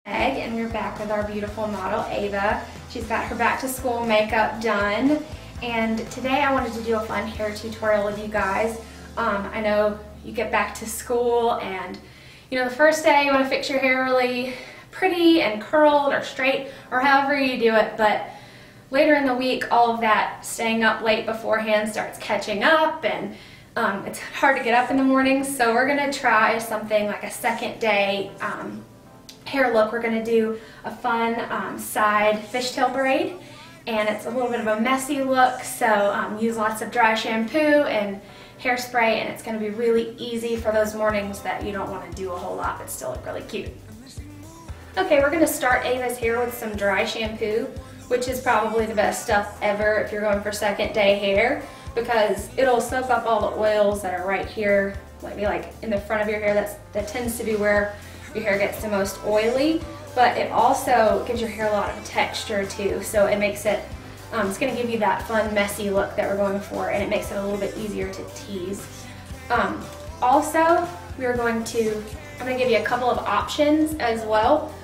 Meg, and we're back with our beautiful model Ava. She's got her back to school makeup done, and today I wanted to do a fun hair tutorial with you guys. I know you get back to school and the first day you want to fix your hair really pretty and curled or straight or however you do it, but later in the week all of that staying up late beforehand starts catching up, and it's hard to get up in the morning. So we're going to try something like a second day hair look. We're going to do a fun side fishtail braid, and it's a little bit of a messy look, so use lots of dry shampoo and hairspray, and it's going to be really easy for those mornings that you don't want to do a whole lot but still look really cute. Okay, we're going to start Ava's hair with some dry shampoo, which is probably the best stuff ever if you're going for second day hair, because it'll soak up all the oils that are right here, maybe like in the front of your hair. That tends to be where your hair gets the most oily, but it also gives your hair a lot of texture too, so it makes it, it's going to give you that fun messy look that we're going for, and it makes it a little bit easier to tease. Also, I'm going to give you a couple of options as well.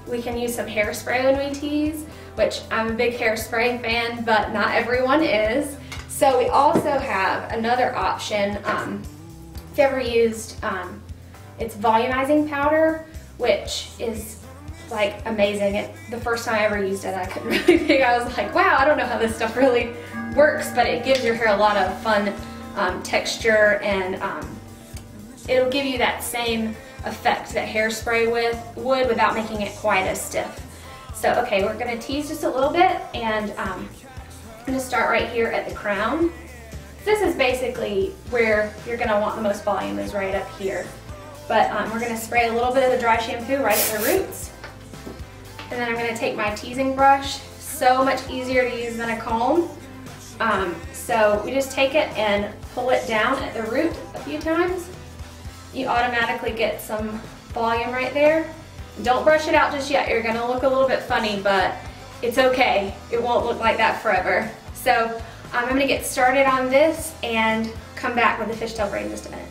We can use some hairspray when we tease, which I'm a big hairspray fan, but not everyone is. So we also have another option. If you ever used it's volumizing powder, which is like amazing. The first time I ever used it, I couldn't really think. I was like, wow, I don't know how this stuff really works, but it gives your hair a lot of fun texture, and it'll give you that same effect that hairspray would without making it quite as stiff. So okay, we're going to tease just a little bit, and I'm going to start right here at the crown. This is basically where you're going to want the most volume, is right up here. But we're going to spray a little bit of the dry shampoo right at the roots. And then I'm going to take my teasing brush. So much easier to use than a comb. So we just take it and pull it down at the root a few times. You automatically get some volume right there. Don't brush it out just yet. You're going to look a little bit funny, but it's okay. It won't look like that forever. So I'm going to get started on this and come back with the fishtail braid in just a minute.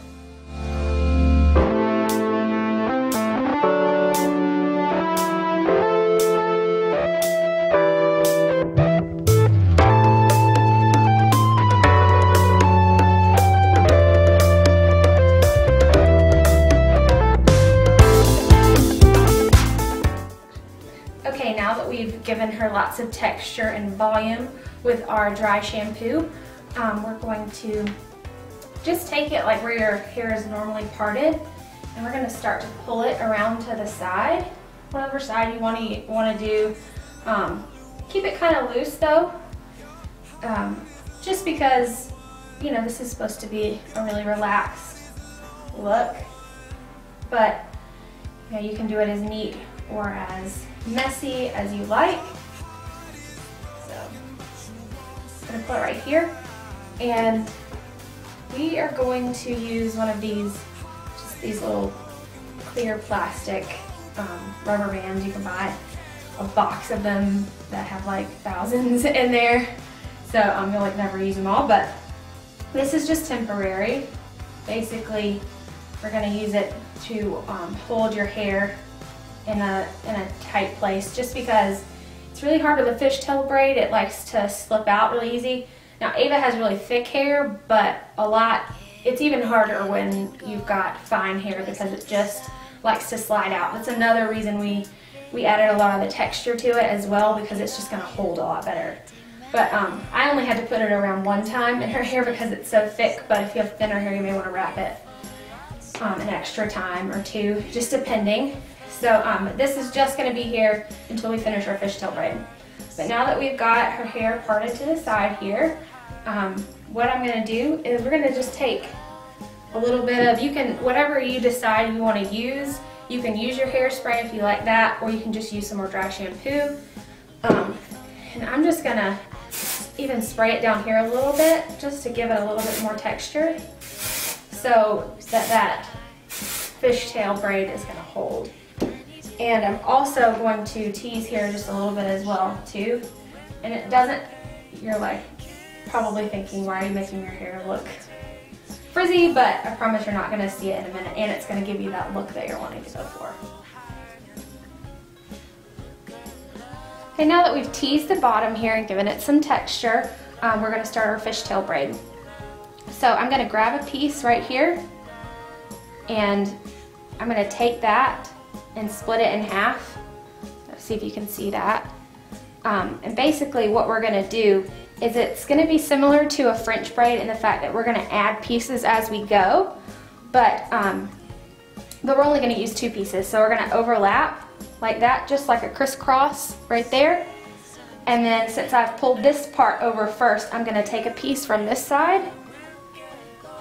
Okay, now that we've given her lots of texture and volume with our dry shampoo, we're going to just take it like where your hair is normally parted, and we're going to start to pull it around to the side, whatever side you want to do. Keep it kind of loose though, just because this is supposed to be a really relaxed look, but you can do it as neat or as messy as you like. So I'm going to put it right here, and we are going to use one of these, just these little clear plastic rubber bands. You can buy a box of them that have like thousands in there, so you'll like never use them all, but this is just temporary. Basically, we're going to use it to hold your hair in a tight place, just because it's really hard with a fishtail braid. It likes to slip out really easy. Now Ava has really thick hair, but it's even harder when you've got fine hair, because it just likes to slide out. That's another reason we added a lot of the texture to it as well, because it's just going to hold a lot better. But I only had to put it around one time in her hair because it's so thick, but if you have thinner hair you may want to wrap it an extra time or two, just depending. So this is just going to be here until we finish our fishtail braid. But now that we've got her hair parted to the side here, what I'm going to do is we're going to just take a little bit of, whatever you decide you want to use, you can use your hairspray if you like that, or you can just use some more dry shampoo. And I'm just going to even spray it down here a little bit, just to give it a little bit more texture, so that fishtail braid is going to hold. And I'm also going to tease here just a little bit as well too. And it doesn't, you're like probably thinking, why are you making your hair look frizzy, but I promise you're not going to see it in a minute, and it's going to give you that look that you're wanting to go for. Okay, now that we've teased the bottom here and given it some texture, we're going to start our fishtail braid. So I'm going to grab a piece right here, and I'm going to take that and split it in half. Let's see if you can see that. And basically what we're going to do is it's going to be similar to a French braid in the fact that we're going to add pieces as we go, but we're only going to use 2 pieces. So we're going to overlap like that, just like a crisscross right there. And then since I've pulled this part over first, I'm going to take a piece from this side,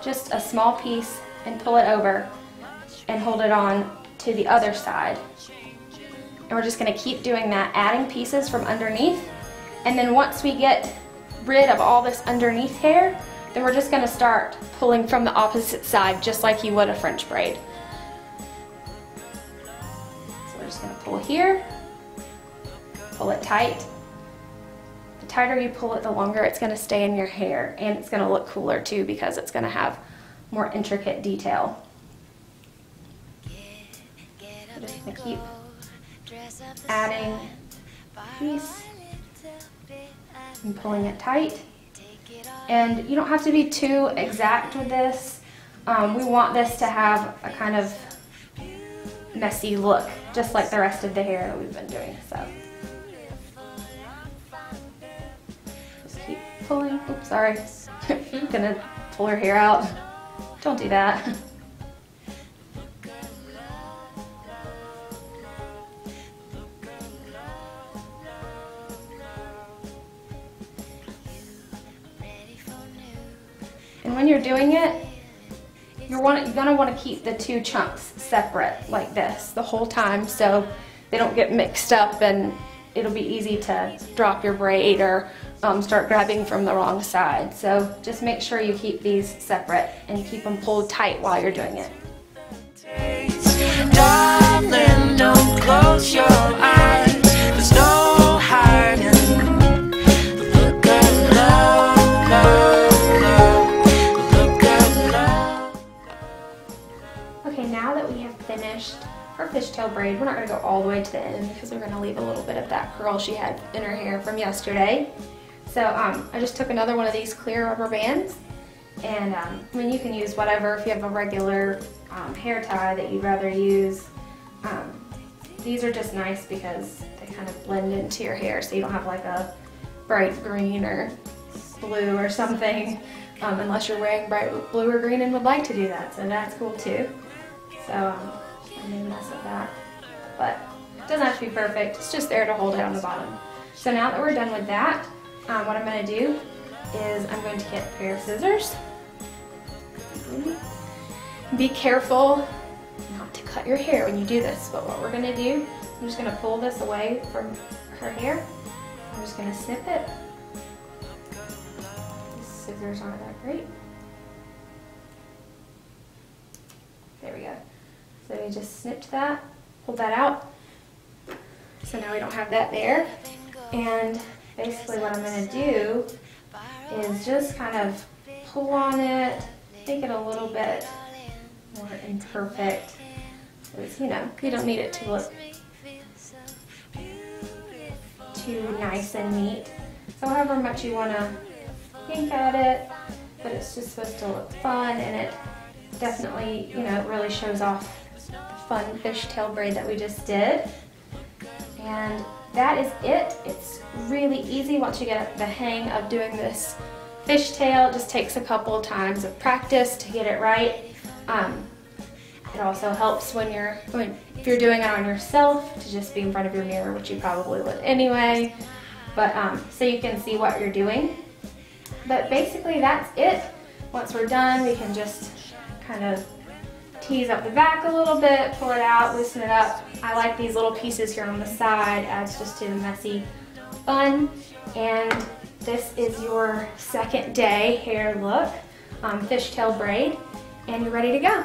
just a small piece, and pull it over and hold it on to the other side. And we're just going to keep doing that, adding pieces from underneath. And then once we get rid of all this underneath hair, then we're just going to start pulling from the opposite side, just like you would a French braid. So we're just going to pull here, pull it tight. The tighter you pull it, the longer it's going to stay in your hair, and it's going to look cooler too because it's going to have more intricate detail. I'm just going to keep adding a piece and pulling it tight. And you don't have to be too exact with this. We want this to have a kind of messy look, just like the rest of the hair that we've been doing. So just keep pulling. Oops, sorry. I'm gonna pull her hair out. Don't do that. And when you're doing it, you're gonna want to keep the 2 chunks separate like this the whole time so they don't get mixed up, and it'll be easy to drop your braid or start grabbing from the wrong side. So just make sure you keep these separate and keep them pulled tight while you're doing it. Darling, don't close your eyes. There's no hiding. Look at love, love, love. Look at love. Okay, now that we have finished our fishtail braid, we're not going to go all the way to the end because we're going to leave a little bit of that curl she had in her hair from yesterday. So I just took another one of these clear rubber bands, and I mean, you can use whatever. If you have a regular hair tie that you'd rather use, these are just nice because they kind of blend into your hair, so you don't have like a bright green or blue or something, unless you're wearing bright blue or green and would like to do that, so that's cool too. So I made a mess of that, but it doesn't have to be perfect. It's just there to hold it on the bottom. So now that we're done with that, what I'm going to do is I'm going to get a pair of scissors. Be careful not to cut your hair when you do this, but what we're going to do, I'm just going to pull this away from her hair. I'm just going to snip it. These scissors aren't that great. There we go. So we just snipped that, pulled that out. So now we don't have that there. And basically what I'm going to do is just kind of pull on it, make it a little bit more imperfect. Because, you know, you don't need it to look too nice and neat. So however much you want to yank at it, but it's just supposed to look fun, and it definitely, you know, really shows off the fun fishtail braid that we just did. And that is it. It's really easy once you get the hang of doing this fishtail. It just takes a couple times of practice to get it right. It also helps if you're doing it on yourself, to just be in front of your mirror, which you probably would anyway. But so you can see what you're doing. But basically that's it. Once we're done, we can just kind of tease up the back a little bit, pull it out, loosen it up. I like these little pieces here on the side, adds just to the messy fun. And this is your second day hair look, fishtail braid, and you're ready to go.